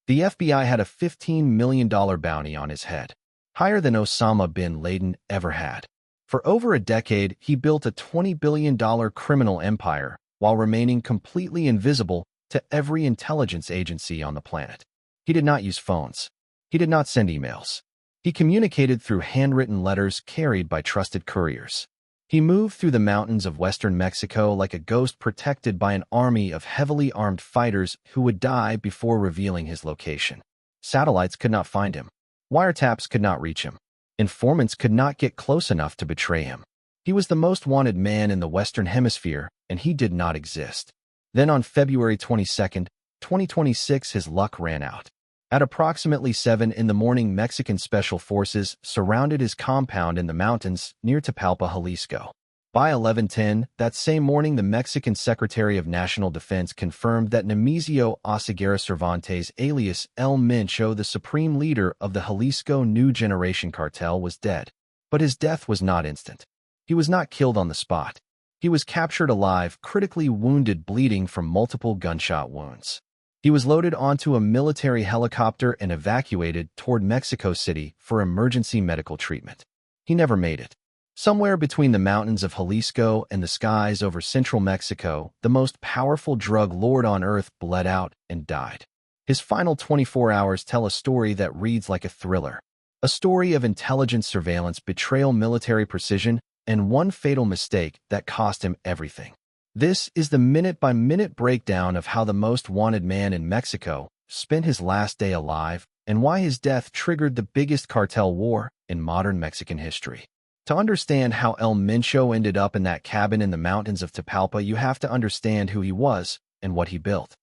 The FBI had a $15 million bounty on his head, higher than Osama bin Laden ever had. For over a decade, he built a $20 billion criminal empire while remaining completely invisible to every intelligence agency on the planet. He did not use phones. He did not send emails. He communicated through handwritten letters carried by trusted couriers. He moved through the mountains of western Mexico like a ghost protected by an army of heavily armed fighters who would die before revealing his location. Satellites could not find him. Wiretaps could not reach him. Informants could not get close enough to betray him. He was the most wanted man in the Western Hemisphere, and he did not exist. Then on February 22, 2026, his luck ran out. At approximately 7 in the morning, Mexican special forces surrounded his compound in the mountains near Tapalpa, Jalisco. By 11:10 that same morning, the Mexican Secretary of National Defense confirmed that Nemesio Oseguera Cervantes, alias El Mencho, the supreme leader of the Jalisco New Generation Cartel, was dead. But his death was not instant. He was not killed on the spot. He was captured alive, critically wounded, bleeding from multiple gunshot wounds. He was loaded onto a military helicopter and evacuated toward Mexico City for emergency medical treatment. He never made it. Somewhere between the mountains of Jalisco and the skies over central Mexico, the most powerful drug lord on earth bled out and died. His final 24 hours tell a story that reads like a thriller. A story of intelligence, surveillance, betrayal, military precision, and one fatal mistake that cost him everything. This is the minute-by-minute breakdown of how the most wanted man in Mexico spent his last day alive and why his death triggered the biggest cartel war in modern Mexican history. To understand how El Mencho ended up in that cabin in the mountains of Tapalpa, you have to understand who he was and what he built.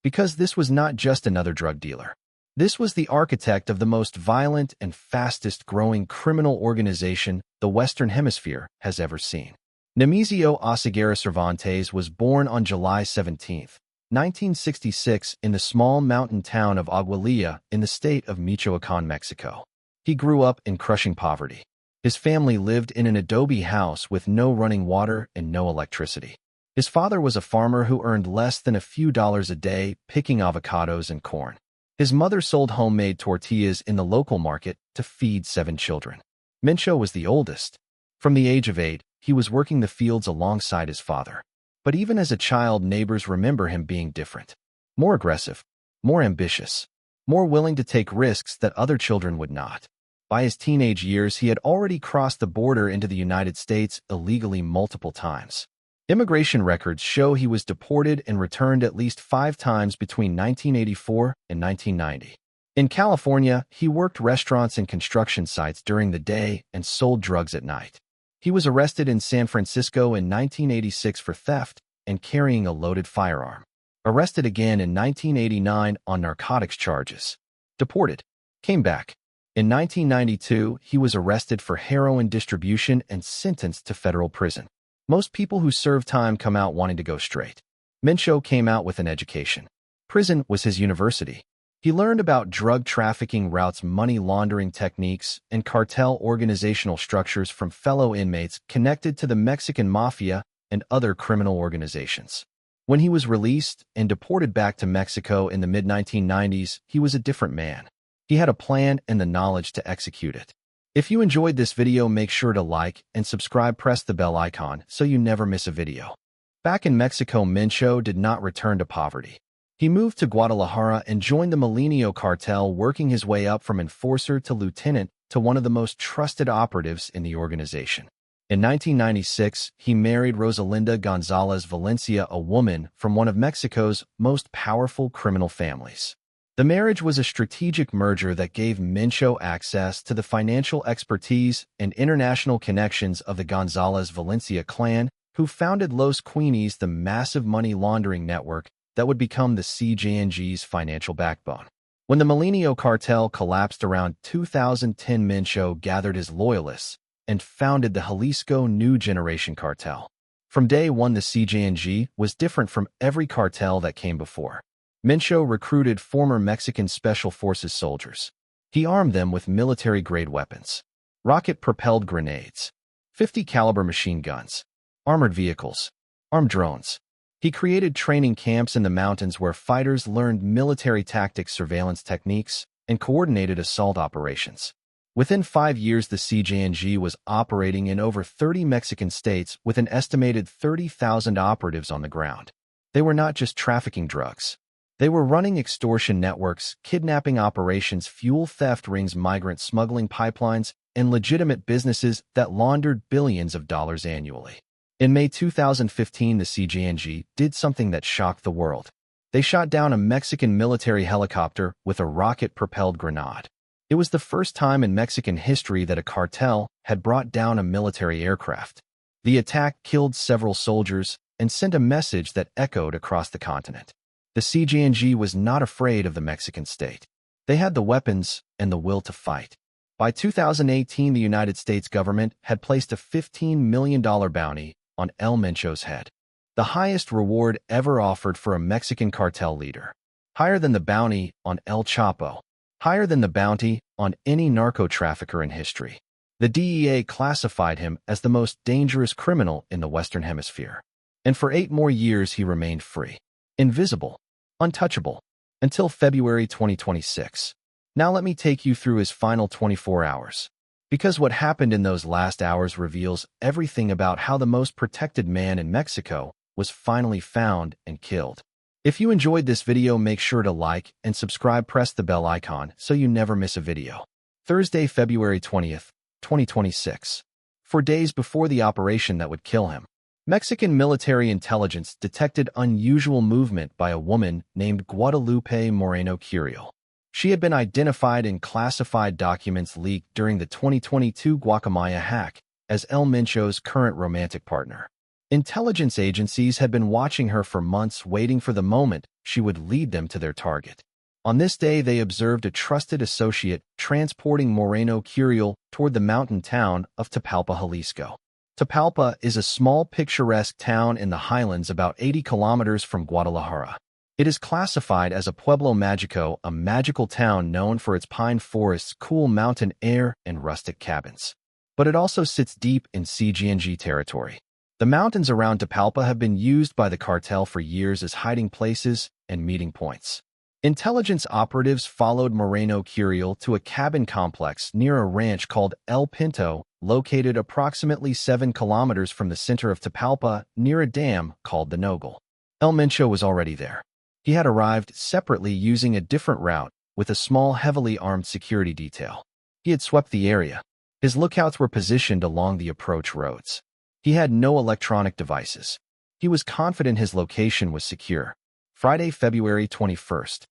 Because this was not just another drug dealer. This was the architect of the most violent and fastest-growing criminal organization the Western Hemisphere has ever seen. Nemesio Oseguera Cervantes was born on July 17, 1966, in the small mountain town of Aguililla in the state of Michoacán, Mexico. He grew up in crushing poverty. His family lived in an adobe house with no running water and no electricity. His father was a farmer who earned less than a few dollars a day picking avocados and corn. His mother sold homemade tortillas in the local market to feed 7 children. Mencho was the oldest. From the age of 8, he was working the fields alongside his father. But even as a child, neighbors remember him being different. More aggressive, more ambitious, more willing to take risks that other children would not. By his teenage years, he had already crossed the border into the United States illegally multiple times. Immigration records show he was deported and returned at least 5 times between 1984 and 1990. In California, he worked restaurants and construction sites during the day and sold drugs at night. He was arrested in San Francisco in 1986 for theft and carrying a loaded firearm. Arrested again in 1989 on narcotics charges. Deported. Came back. In 1992, he was arrested for heroin distribution and sentenced to federal prison. Most people who serve time come out wanting to go straight. Mencho came out with an education. Prison was his university. He learned about drug trafficking routes, money laundering techniques, and cartel organizational structures from fellow inmates connected to the Mexican mafia and other criminal organizations. When he was released and deported back to Mexico in the mid-1990s, he was a different man. He had a plan and the knowledge to execute it. If you enjoyed this video, make sure to like and subscribe, press the bell icon so you never miss a video. Back in Mexico, Mencho did not return to poverty. He moved to Guadalajara and joined the Milenio cartel, working his way up from enforcer to lieutenant to one of the most trusted operatives in the organization. In 1996, he married Rosalinda Gonzalez Valencia, a woman from one of Mexico's most powerful criminal families. The marriage was a strategic merger that gave Mencho access to the financial expertise and international connections of the Gonzalez Valencia clan, who founded Los Queenies, the massive money laundering network that would become the CJNG's financial backbone. When the Milenio cartel collapsed around 2010, Mencho gathered his loyalists and founded the Jalisco New Generation Cartel. From day one, the CJNG was different from every cartel that came before. Mencho recruited former Mexican Special Forces soldiers. He armed them with military-grade weapons, rocket-propelled grenades, .50 caliber machine guns, armored vehicles, armed drones, He created training camps in the mountains where fighters learned military tactics, surveillance techniques, and coordinated assault operations. Within 5 years, the CJNG was operating in over 30 Mexican states with an estimated 30,000 operatives on the ground. They were not just trafficking drugs. They were running extortion networks, kidnapping operations, fuel theft rings, migrant smuggling pipelines, and legitimate businesses that laundered billions of dollars annually. In May 2015, the CJNG did something that shocked the world. They shot down a Mexican military helicopter with a rocket-propelled grenade. It was the first time in Mexican history that a cartel had brought down a military aircraft. The attack killed several soldiers and sent a message that echoed across the continent. The CJNG was not afraid of the Mexican state. They had the weapons and the will to fight. By 2018, the United States government had placed a $15 million bounty on El Mencho's head, the highest reward ever offered for a Mexican cartel leader. Higher than the bounty on El Chapo. Higher than the bounty on any narco-trafficker in history. The DEA classified him as the most dangerous criminal in the Western Hemisphere. And for 8 more years he remained free. Invisible. Untouchable. Until February 2026. Now let me take you through his final 24 hours. Because what happened in those last hours reveals everything about how the most protected man in Mexico was finally found and killed. If you enjoyed this video, make sure to like and subscribe, press the bell icon so you never miss a video. Thursday, February 20th, 2026. 4 days before the operation that would kill him, Mexican military intelligence detected unusual movement by a woman named Guadalupe Moreno Curiel. She had been identified in classified documents leaked during the 2022 Guacamaya hack as El Mencho's current romantic partner. Intelligence agencies had been watching her for months, waiting for the moment she would lead them to their target. On this day, they observed a trusted associate transporting Moreno Curiel toward the mountain town of Tapalpa, Jalisco. Tapalpa is a small, picturesque town in the highlands about 80 kilometers from Guadalajara. It is classified as a Pueblo Mágico, a magical town known for its pine forests, cool mountain air, and rustic cabins. But it also sits deep in CJNG territory. The mountains around Tapalpa have been used by the cartel for years as hiding places and meeting points. Intelligence operatives followed Moreno Curiel to a cabin complex near a ranch called El Pinto, located approximately 7 kilometers from the center of Tapalpa, near a dam called the Nogal. El Mencho was already there. He had arrived separately using a different route with a small, heavily armed security detail. He had swept the area. His lookouts were positioned along the approach roads. He had no electronic devices. He was confident his location was secure. Friday, February 21st,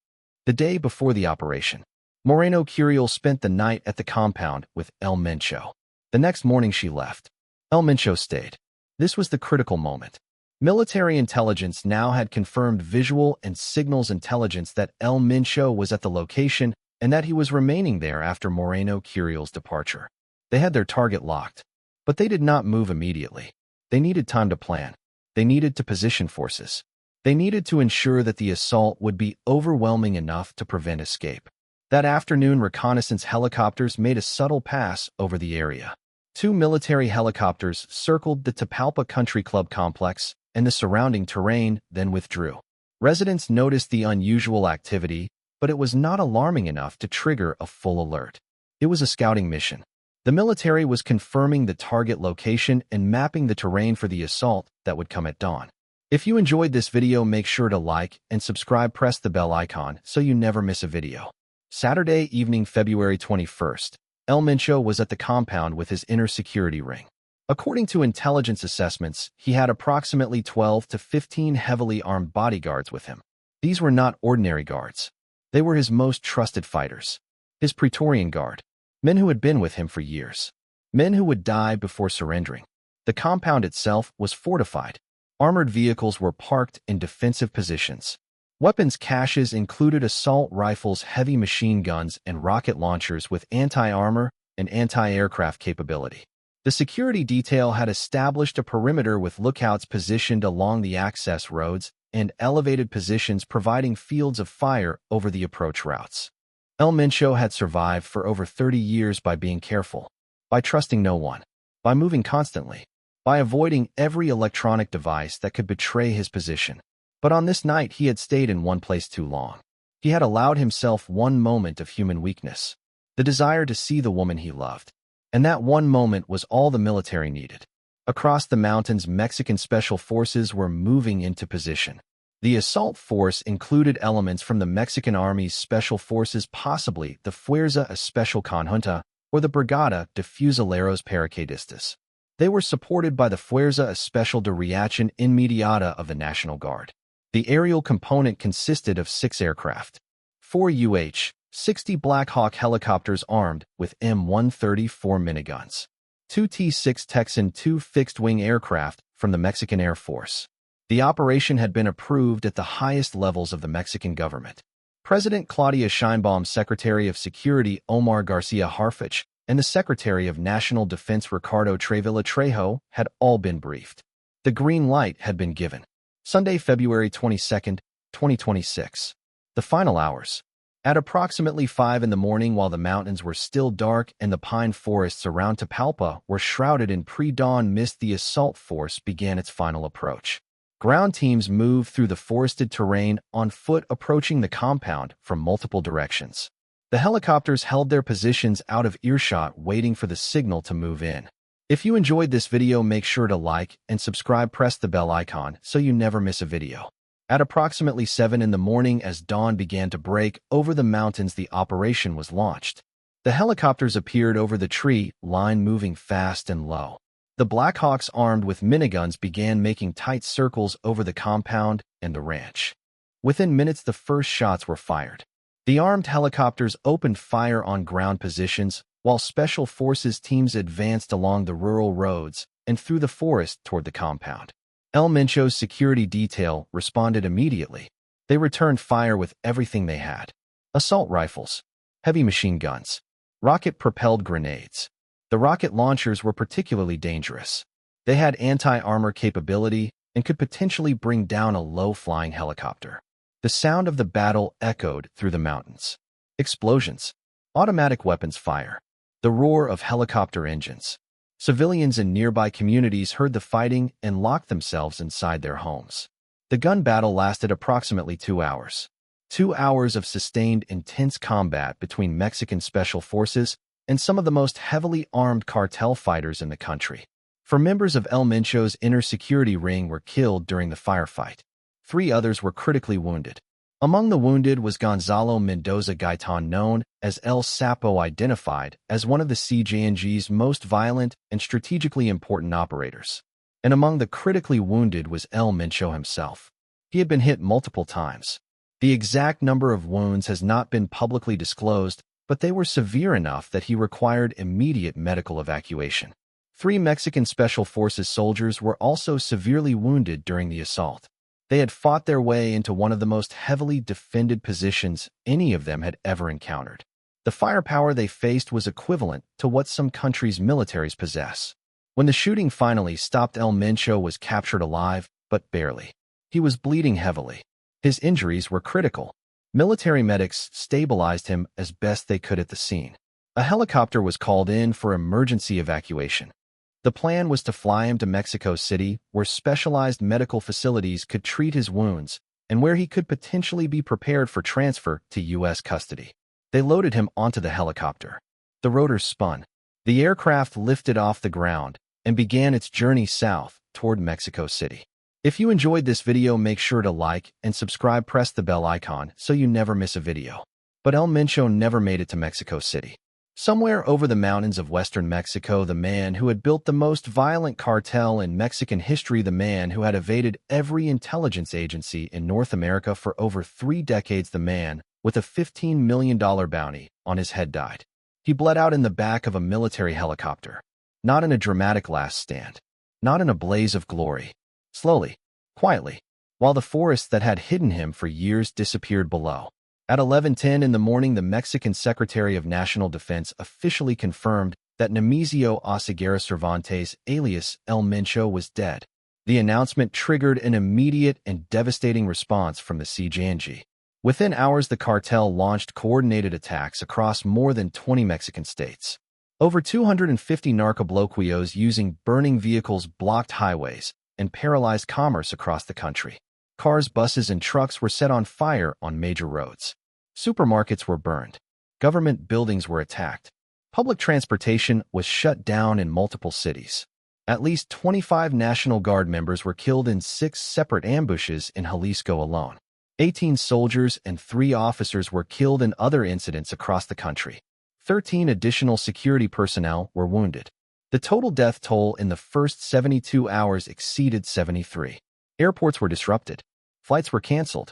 the day before the operation. Moreno Curiel spent the night at the compound with El Mencho. The next morning she left. El Mencho stayed. This was the critical moment. Military intelligence now had confirmed visual and signals intelligence that El Mencho was at the location and that he was remaining there after Moreno Curiel's departure. They had their target locked, but they did not move immediately. They needed time to plan. They needed to position forces. They needed to ensure that the assault would be overwhelming enough to prevent escape. That afternoon, reconnaissance helicopters made a subtle pass over the area. 2 military helicopters circled the Tapalpa Country Club complex and the surrounding terrain, then withdrew. Residents noticed the unusual activity, but it was not alarming enough to trigger a full alert. It was a scouting mission. The military was confirming the target location and mapping the terrain for the assault that would come at dawn. If you enjoyed this video, make sure to like and subscribe, press the bell icon so you never miss a video. Saturday evening, February 21st, El Mencho was at the compound with his inner security ring. According to intelligence assessments, he had approximately 12 to 15 heavily armed bodyguards with him. These were not ordinary guards. They were his most trusted fighters. His Praetorian Guard. Men who had been with him for years. Men who would die before surrendering. The compound itself was fortified. Armored vehicles were parked in defensive positions. Weapons caches included assault rifles, heavy machine guns, and rocket launchers with anti-armor and anti-aircraft capability. The security detail had established a perimeter with lookouts positioned along the access roads and elevated positions providing fields of fire over the approach routes. El Mencho had survived for over 30 years by being careful, by trusting no one, by moving constantly, by avoiding every electronic device that could betray his position. But on this night, he had stayed in one place too long. He had allowed himself one moment of human weakness, the desire to see the woman he loved. And that one moment was all the military needed. Across the mountains, Mexican special forces were moving into position. The assault force included elements from the Mexican Army's special forces, possibly the Fuerza Especial Conjunta or the Brigada de Fusileros Paracaidistas. They were supported by the Fuerza Especial de Reacción Inmediata of the National Guard. The aerial component consisted of 6 aircraft, 4 UH-60 Black Hawk helicopters armed with M134 miniguns, 2 T-6 Texan, 2 fixed-wing aircraft from the Mexican Air Force. The operation had been approved at the highest levels of the Mexican government. President Claudia Sheinbaum's Secretary of Security Omar Garcia Harfuch and the Secretary of National Defense Ricardo Trevilla Trejo had all been briefed. The green light had been given. Sunday, February 22, 2026. The final hours. At approximately 5 in the morning, while the mountains were still dark and the pine forests around Tapalpa were shrouded in pre-dawn mist, the assault force began its final approach. Ground teams moved through the forested terrain on foot, approaching the compound from multiple directions. The helicopters held their positions out of earshot, waiting for the signal to move in. If you enjoyed this video, make sure to like and subscribe, press the bell icon so you never miss a video. At approximately 7 in the morning, as dawn began to break over the mountains, the operation was launched. The helicopters appeared over the tree line, moving fast and low. The Blackhawks, armed with miniguns, began making tight circles over the compound and the ranch. Within minutes, the first shots were fired. The armed helicopters opened fire on ground positions, while Special Forces teams advanced along the rural roads and through the forest toward the compound. El Mencho's security detail responded immediately. They returned fire with everything they had: assault rifles, heavy machine guns, rocket-propelled grenades. The rocket launchers were particularly dangerous. They had anti-armor capability and could potentially bring down a low-flying helicopter. The sound of the battle echoed through the mountains. Explosions, automatic weapons fire, the roar of helicopter engines. Civilians in nearby communities heard the fighting and locked themselves inside their homes. The gun battle lasted approximately 2 hours. 2 hours of sustained, intense combat between Mexican special forces and some of the most heavily armed cartel fighters in the country. 4 members of El Mencho's inner security ring were killed during the firefight. 3 others were critically wounded. Among the wounded was Gonzalo Mendoza Gaitan, known as El Sapo, identified as one of the CJNG's most violent and strategically important operators. And among the critically wounded was El Mencho himself. He had been hit multiple times. The exact number of wounds has not been publicly disclosed, but they were severe enough that he required immediate medical evacuation. 3 Mexican Special Forces soldiers were also severely wounded during the assault. They had fought their way into one of the most heavily defended positions any of them had ever encountered. The firepower they faced was equivalent to what some countries' militaries possess. When the shooting finally stopped, El Mencho was captured alive, but barely. He was bleeding heavily. His injuries were critical. Military medics stabilized him as best they could at the scene. A helicopter was called in for emergency evacuation. The plan was to fly him to Mexico City, where specialized medical facilities could treat his wounds and where he could potentially be prepared for transfer to U.S. custody. They loaded him onto the helicopter. The rotors spun. The aircraft lifted off the ground and began its journey south toward Mexico City. If you enjoyed this video, make sure to like and subscribe, press the bell icon so you never miss a video. But El Mencho never made it to Mexico City. Somewhere over the mountains of western Mexico, the man who had built the most violent cartel in Mexican history, the man who had evaded every intelligence agency in North America for over 3 decades, the man with a $15 million bounty on his head, died. He bled out in the back of a military helicopter. Not in a dramatic last stand. Not in a blaze of glory. Slowly, quietly, while the forest that had hidden him for years disappeared below. At 11:10 in the morning, the Mexican Secretary of National Defense officially confirmed that Nemesio Oseguera Cervantes, alias El Mencho, was dead. The announcement triggered an immediate and devastating response from the CJNG. Within hours, the cartel launched coordinated attacks across more than 20 Mexican states. Over 250 narcobloqueos using burning vehicles blocked highways and paralyzed commerce across the country. Cars, buses, and trucks were set on fire on major roads. Supermarkets were burned. Government buildings were attacked. Public transportation was shut down in multiple cities. At least 25 National Guard members were killed in 6 separate ambushes in Jalisco alone. 18 soldiers and 3 officers were killed in other incidents across the country. 13 additional security personnel were wounded. The total death toll in the first 72 hours exceeded 73. Airports were disrupted. Flights were canceled.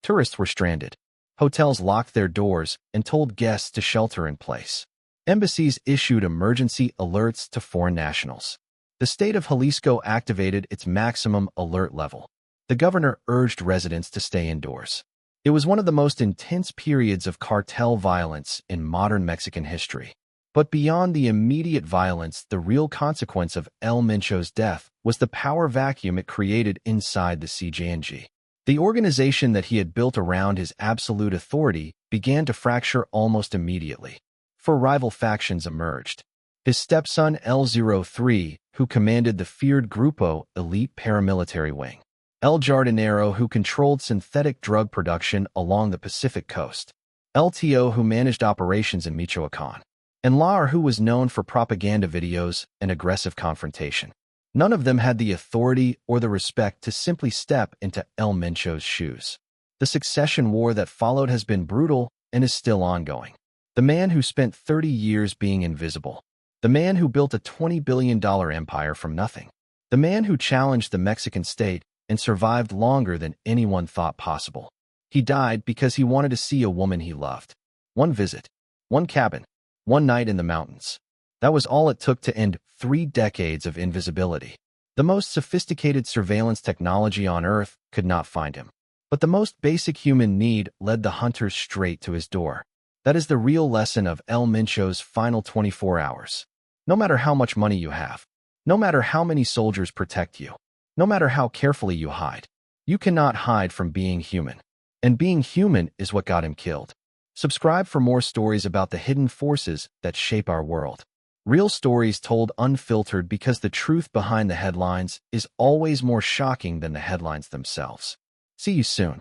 Tourists were stranded. Hotels locked their doors and told guests to shelter in place. Embassies issued emergency alerts to foreign nationals. The state of Jalisco activated its maximum alert level. The governor urged residents to stay indoors. It was one of the most intense periods of cartel violence in modern Mexican history. But beyond the immediate violence, the real consequence of El Mencho's death was the power vacuum it created inside the CJNG. The organization that he had built around his absolute authority began to fracture almost immediately. 4 rival factions emerged. His stepson El-03, who commanded the feared Grupo elite paramilitary wing. El Jardinero, who controlled synthetic drug production along the Pacific coast. LTO, who managed operations in Michoacán. And Lar, who was known for propaganda videos and aggressive confrontation. None of them had the authority or the respect to simply step into El Mencho's shoes. The succession war that followed has been brutal and is still ongoing. The man who spent 30 years being invisible. The man who built a $20 billion empire from nothing. The man who challenged the Mexican state and survived longer than anyone thought possible. He died because he wanted to see a woman he loved. One visit. One cabin. One night in the mountains. That was all it took to end 3 decades of invisibility. The most sophisticated surveillance technology on Earth could not find him. But the most basic human need led the hunters straight to his door. That is the real lesson of El Mencho's final 24 hours. No matter how much money you have, no matter how many soldiers protect you, no matter how carefully you hide, you cannot hide from being human. And being human is what got him killed. Subscribe for more stories about the hidden forces that shape our world. Real stories told unfiltered, because the truth behind the headlines is always more shocking than the headlines themselves. See you soon.